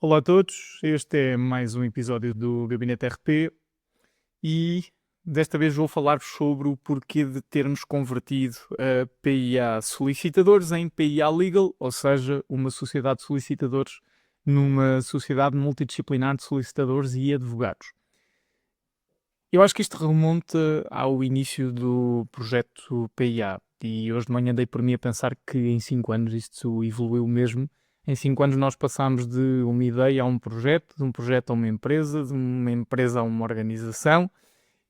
Olá a todos, este é mais um episódio do Gabinete RP e desta vez vou falar-vos sobre o porquê de termos convertido a PIA Solicitadores em PIA Legal, ou seja, uma sociedade de solicitadores numa sociedade multidisciplinar de solicitadores e advogados. Eu acho que isto remonta ao início do projeto PIA e hoje de manhã dei por mim a pensar que em 5 anos isto evoluiu mesmo. Em 5 anos nós passámos de uma ideia a um projeto, de um projeto a uma empresa, de uma empresa a uma organização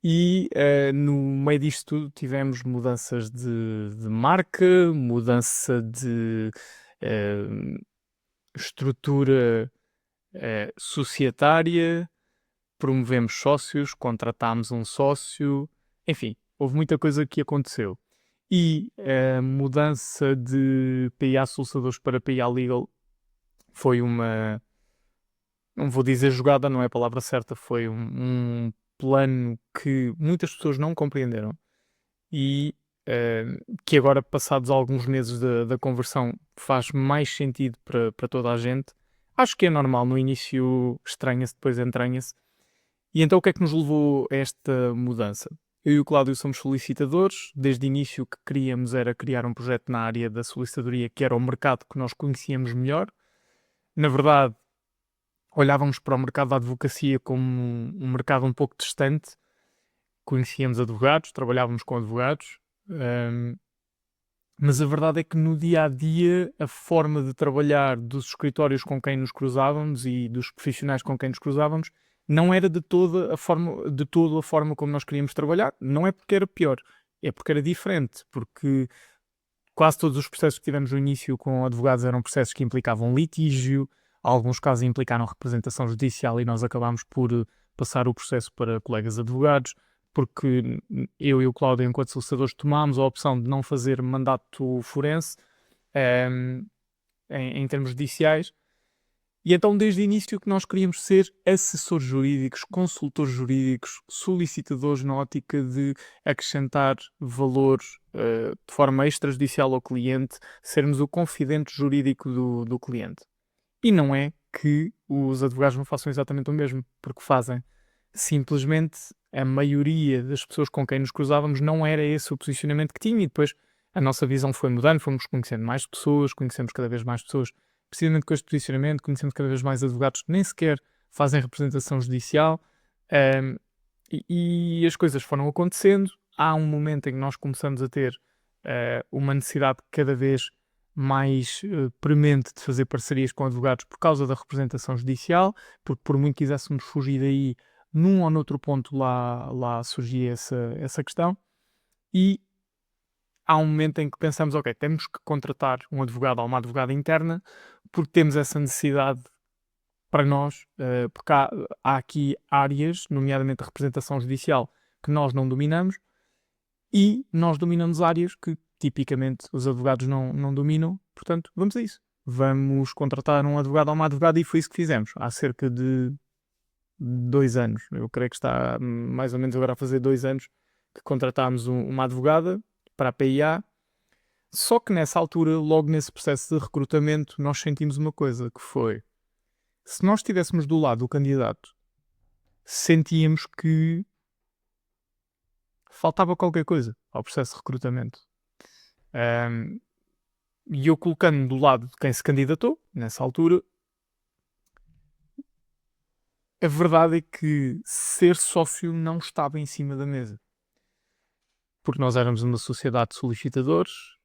e no meio disto tudo tivemos mudanças de marca, mudança de eh, estrutura societária, promovemos sócios, contratámos um sócio, enfim, houve muita coisa que aconteceu. E a mudança de PIA Solicitadores para PIA Legal foi uma, não vou dizer jogada, não é a palavra certa, foi um plano que muitas pessoas não compreenderam e que agora, passados alguns meses da conversão, faz mais sentido para toda a gente. Acho que é normal, no início estranha-se, depois entranha-se. E então o que é que nos levou a esta mudança? Eu e o Cláudio somos solicitadores, desde o início o que queríamos era criar um projeto na área da solicitadoria, que era o mercado que nós conhecíamos melhor. Na verdade, olhávamos para o mercado da advocacia como um mercado um pouco distante, conhecíamos advogados, trabalhávamos com advogados, mas a verdade é que no dia a dia a forma de trabalhar dos escritórios com quem nos cruzávamos e dos profissionais com quem nos cruzávamos não era de toda a forma como nós queríamos trabalhar. Não é porque era pior, é porque era diferente, porque quase todos os processos que tivemos no início com advogados eram processos que implicavam litígio, alguns casos implicaram representação judicial e nós acabámos por passar o processo para colegas advogados, porque eu e o Cláudio, enquanto solicitadores, tomámos a opção de não fazer mandato forense em termos judiciais. E então, desde o início, que nós queríamos ser assessores jurídicos, consultores jurídicos, solicitadores na ótica de acrescentar valor de forma extrajudicial ao cliente, sermos o confidente jurídico do cliente. E não é que os advogados não façam exatamente o mesmo, porque fazem. Simplesmente, a maioria das pessoas com quem nos cruzávamos não era esse o posicionamento que tinha, e depois a nossa visão foi mudando, fomos conhecendo mais pessoas, conhecemos cada vez mais pessoas precisamente com este posicionamento, conhecemos cada vez mais advogados que nem sequer fazem representação judicial, e as coisas foram acontecendo. Há um momento em que nós começamos a ter uma necessidade cada vez mais premente de fazer parcerias com advogados por causa da representação judicial, porque por muito que quiséssemos fugir daí, num ou noutro ponto lá surgia essa questão, e há um momento em que pensamos, ok, temos que contratar um advogado ou uma advogada interna, porque temos essa necessidade para nós, porque há aqui áreas, nomeadamente a representação judicial, que nós não dominamos, e nós dominamos áreas que tipicamente os advogados não dominam, portanto, vamos a isso. Vamos contratar um advogado ou uma advogada, e foi isso que fizemos há cerca de 2 anos. Eu creio que está mais ou menos agora a fazer 2 anos que contratámos uma advogada para a PIA. Só que nessa altura, logo nesse processo de recrutamento, nós sentimos uma coisa, que foi: se nós estivéssemos do lado do candidato, sentíamos que faltava qualquer coisa ao processo de recrutamento. E eu, colocando-me do lado de quem se candidatou, nessa altura, a verdade é que ser sócio não estava em cima da mesa. Porque nós éramos uma sociedade de solicitadores.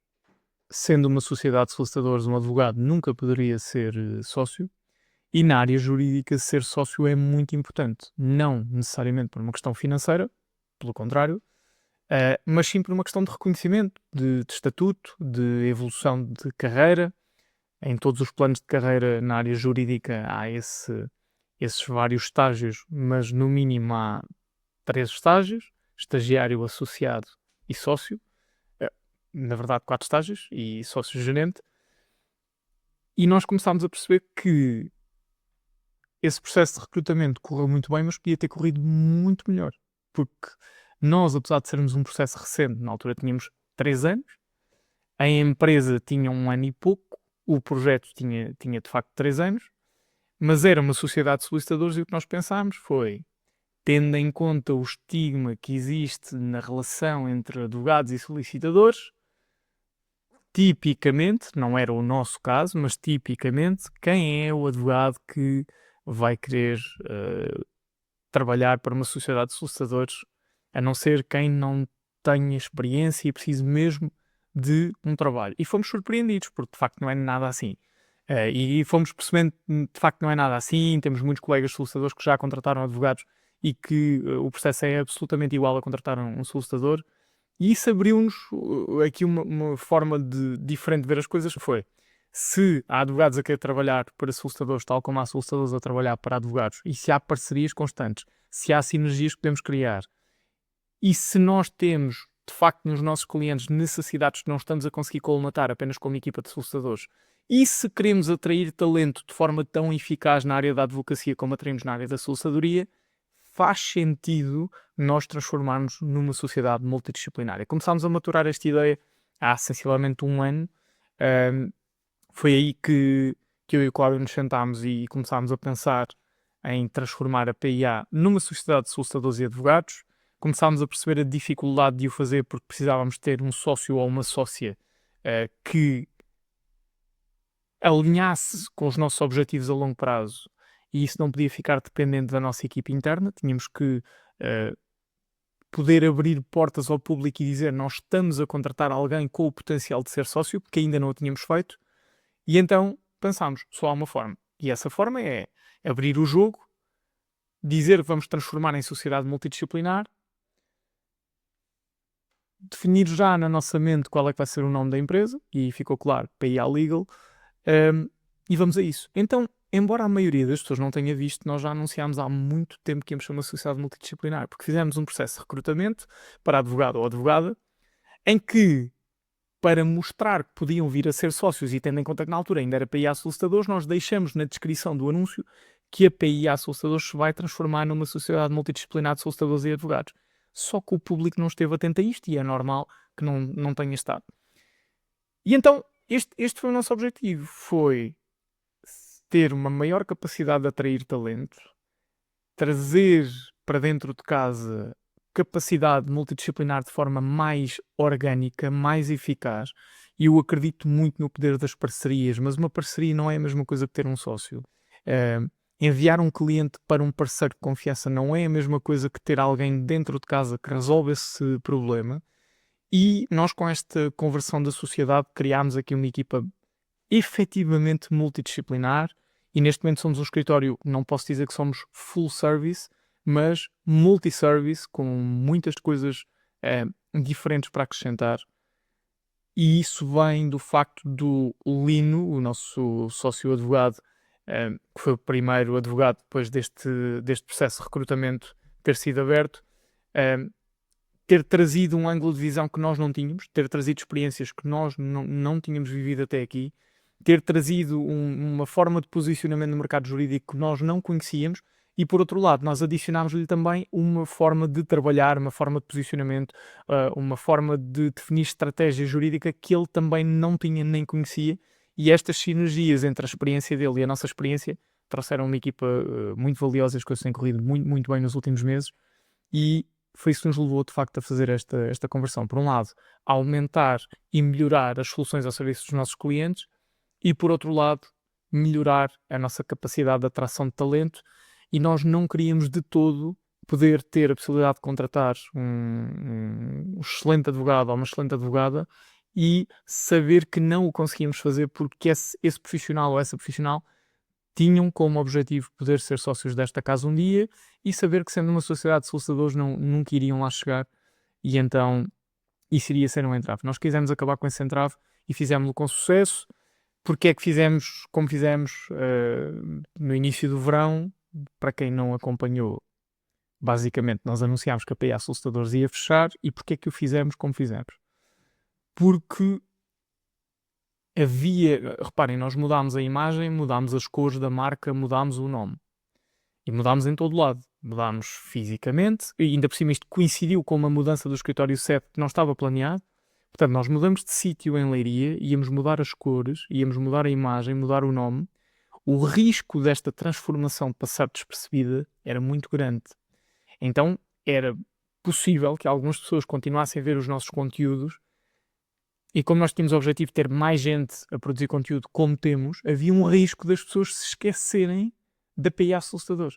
Sendo uma sociedade de solicitadores, um advogado nunca poderia ser sócio. E na área jurídica, ser sócio é muito importante. Não necessariamente por uma questão financeira, pelo contrário, mas sim por uma questão de reconhecimento, de estatuto, de evolução de carreira. Em todos os planos de carreira na área jurídica há esses vários estágios, mas no mínimo há 3 estágios: estagiário, associado e sócio. Na verdade, 4 estágios e sócio-gerente. E nós começámos a perceber que esse processo de recrutamento correu muito bem, mas podia ter corrido muito melhor. Porque nós, apesar de sermos um processo recente, na altura tínhamos 3 anos, a empresa tinha 1 ano e pouco, o projeto tinha de facto 3 anos, mas era uma sociedade de solicitadores e o que nós pensámos foi, tendo em conta o estigma que existe na relação entre advogados e solicitadores, tipicamente, não era o nosso caso, mas tipicamente, quem é o advogado que vai querer trabalhar para uma sociedade de solicitadores, a não ser quem não tenha experiência e precise mesmo de um trabalho. E fomos surpreendidos, porque de facto não é nada assim. E fomos percebendo que de facto não é nada assim. Temos muitos colegas solicitadores que já contrataram advogados e que o processo é absolutamente igual a contratar um solicitador. E isso abriu-nos aqui uma forma diferente de ver as coisas. Foi, se há advogados a querer trabalhar para solicitadores, tal como há solicitadores a trabalhar para advogados, e se há parcerias constantes, se há sinergias que podemos criar, e se nós temos, de facto, nos nossos clientes necessidades que não estamos a conseguir colmatar apenas com uma equipa de solicitadores, e se queremos atrair talento de forma tão eficaz na área da advocacia como atraímos na área da solicitadoria, faz sentido nós transformarmos numa sociedade multidisciplinária. Começámos a maturar esta ideia há sensivelmente um ano. Foi aí que eu e o Cláudio nos sentámos e começámos a pensar em transformar a PIA numa sociedade de solicitadores e advogados. Começámos a perceber a dificuldade de o fazer porque precisávamos ter um sócio ou uma sócia que alinhasse com os nossos objetivos a longo prazo, e isso não podia ficar dependente da nossa equipe interna. Tínhamos que poder abrir portas ao público e dizer nós estamos a contratar alguém com o potencial de ser sócio, porque ainda não o tínhamos feito. E então pensámos, só há uma forma. E essa forma é abrir o jogo, dizer que vamos transformar em sociedade multidisciplinar, definir já na nossa mente qual é que vai ser o nome da empresa, e ficou claro, PIA Legal, e vamos a isso. Então, embora a maioria das pessoas não tenha visto, nós já anunciámos há muito tempo que íamos ser uma sociedade multidisciplinar, porque fizemos um processo de recrutamento para advogado ou advogada, em que, para mostrar que podiam vir a ser sócios, e tendo em conta que na altura ainda era PIA Solicitadores, nós deixamos na descrição do anúncio que a PIA Solicitadores se vai transformar numa sociedade multidisciplinar de solicitadores e advogados. Só que o público não esteve atento a isto e é normal que não tenha estado. E então, este foi o nosso objetivo, foi ter uma maior capacidade de atrair talento, trazer para dentro de casa capacidade multidisciplinar de forma mais orgânica, mais eficaz. E eu acredito muito no poder das parcerias, mas uma parceria não é a mesma coisa que ter um sócio. Enviar um cliente para um parceiro de confiança não é a mesma coisa que ter alguém dentro de casa que resolve esse problema. E nós, com esta conversão da sociedade, criámos aqui uma equipa efetivamente multidisciplinar, e neste momento somos um escritório, não posso dizer que somos full service, mas multi-service, com muitas coisas diferentes para acrescentar. E isso vem do facto do Lino, o nosso sócio advogado, que foi o primeiro advogado depois deste processo de recrutamento ter sido aberto, ter trazido um ângulo de visão que nós não tínhamos, ter trazido experiências que nós não tínhamos vivido até aqui, ter trazido uma forma de posicionamento no mercado jurídico que nós não conhecíamos, e por outro lado nós adicionámos-lhe também uma forma de trabalhar, uma forma de posicionamento, uma forma de definir estratégia jurídica que ele também não tinha nem conhecia, e estas sinergias entre a experiência dele e a nossa experiência trouxeram uma equipa muito valiosa. As coisas têm corrido muito, muito bem nos últimos meses, e foi isso que nos levou de facto a fazer esta conversão. Por um lado, a aumentar e melhorar as soluções ao serviço dos nossos clientes, e por outro lado, melhorar a nossa capacidade de atração de talento. E nós não queríamos de todo poder ter a possibilidade de contratar um excelente advogado ou uma excelente advogada e saber que não o conseguíamos fazer porque esse profissional ou essa profissional tinham como objetivo poder ser sócios desta casa um dia, e saber que, sendo uma sociedade de solicitadores, nunca iriam lá chegar, e então isso iria ser um entrave. Nós quisemos acabar com esse entrave e fizemos-lo com sucesso. Porque é que fizemos como fizemos no início do verão? Para quem não acompanhou, basicamente nós anunciámos que a PIA Solicitadores ia fechar. E porque é que o fizemos como fizemos? Porque reparem, nós mudámos a imagem, mudámos as cores da marca, mudámos o nome. E mudámos em todo lado. Mudámos fisicamente, e ainda por cima isto coincidiu com uma mudança do escritório 7 que não estava planeado. Portanto, nós mudamos de sítio em Leiria, íamos mudar as cores, íamos mudar a imagem, mudar o nome. o risco desta transformação passar despercebida era muito grande. Então era possível que algumas pessoas continuassem a ver os nossos conteúdos e como nós tínhamos o objetivo de ter mais gente a produzir conteúdo como temos, havia um risco das pessoas se esquecerem da API assustador.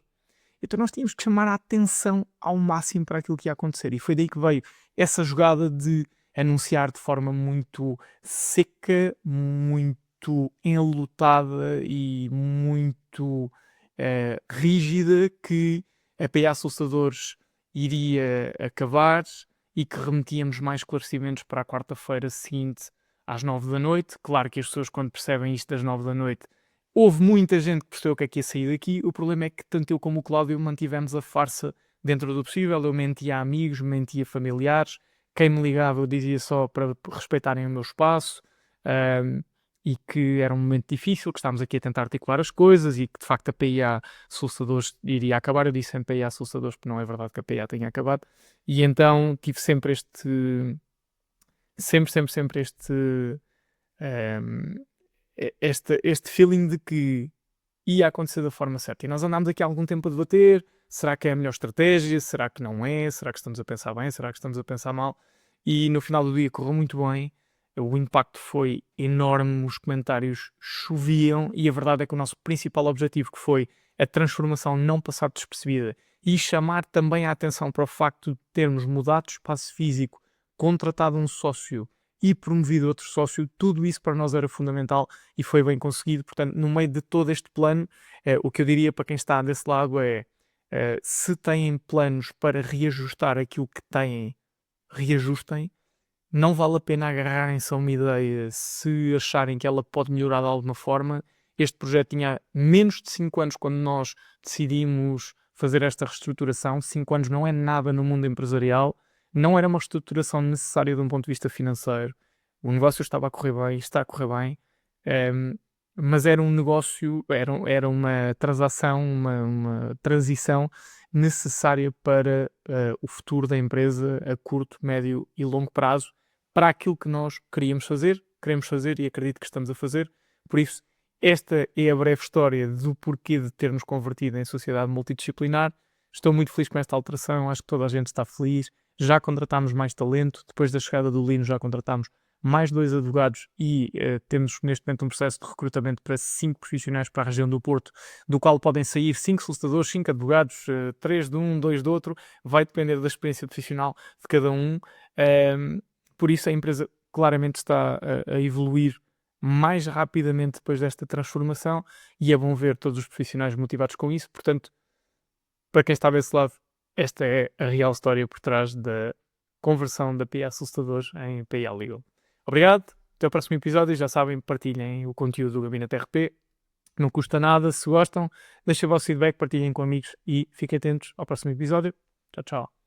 Então nós tínhamos que chamar a atenção ao máximo para aquilo que ia acontecer. E foi daí que veio essa jogada de anunciar de forma muito seca, muito enlutada e muito rígida que a API assustadores iria acabar e que remetíamos mais esclarecimentos para a quarta-feira seguinte às 9 da noite. Claro que as pessoas, quando percebem isto das 9 da noite, houve muita gente que percebeu o que é que ia sair daqui. O problema é que tanto eu como o Cláudio mantivemos a farsa dentro do possível. Eu mentia a amigos, mentia a familiares. Quem me ligava eu dizia só para respeitarem o meu espaço e que era um momento difícil, que estávamos aqui a tentar articular as coisas e que de facto a PIA Soluçadores iria acabar. Eu disse sempre PIA Soluçadores porque não é verdade que a PIA tenha acabado. E então tive sempre este... Sempre este feeling de que ia acontecer da forma certa. E nós andámos aqui há algum tempo a debater, será que é a melhor estratégia, será que não é, será que estamos a pensar bem, será que estamos a pensar mal? E no final do dia correu muito bem, o impacto foi enorme, os comentários choviam e a verdade é que o nosso principal objetivo, que foi a transformação, não passar despercebida e chamar também a atenção para o facto de termos mudado de espaço físico, contratado um sócio e promovido outro sócio, tudo isso para nós era fundamental e foi bem conseguido. Portanto, no meio de todo este plano, o que eu diria para quem está desse lado é, se têm planos para reajustar aquilo que têm, reajustem. Não vale a pena agarrarem-se a uma ideia se acharem que ela pode melhorar de alguma forma. Este projeto tinha menos de 5 anos quando nós decidimos fazer esta reestruturação. 5 anos não é nada no mundo empresarial. Não era uma reestruturação necessária de um ponto de vista financeiro. O negócio estava a correr bem, está a correr bem, mas era um negócio, era uma transação, uma transição necessária para o futuro da empresa a curto, médio e longo prazo, para aquilo que nós queremos fazer e acredito que estamos a fazer. Por isso, esta é a breve história do porquê de termos convertido em sociedade multidisciplinar. Estou muito feliz com esta alteração, acho que toda a gente está feliz. Já contratámos mais talento, depois da chegada do Lino já contratámos mais 2 advogados e temos neste momento um processo de recrutamento para 5 profissionais para a região do Porto, do qual podem sair 5 solicitadores, 5 advogados, 3 de um, 2 do outro, vai depender da experiência profissional de cada um. Por isso a empresa claramente está a evoluir mais rapidamente depois desta transformação e é bom ver todos os profissionais motivados com isso. Portanto, para quem está desse lado, esta é a real história por trás da conversão da PA Assustadores em PA Legal. Obrigado, até o próximo episódio. Já sabem, partilhem o conteúdo do Gabinete RP. Não custa nada, se gostam, deixem o vosso feedback, partilhem com amigos e fiquem atentos ao próximo episódio. Tchau, tchau.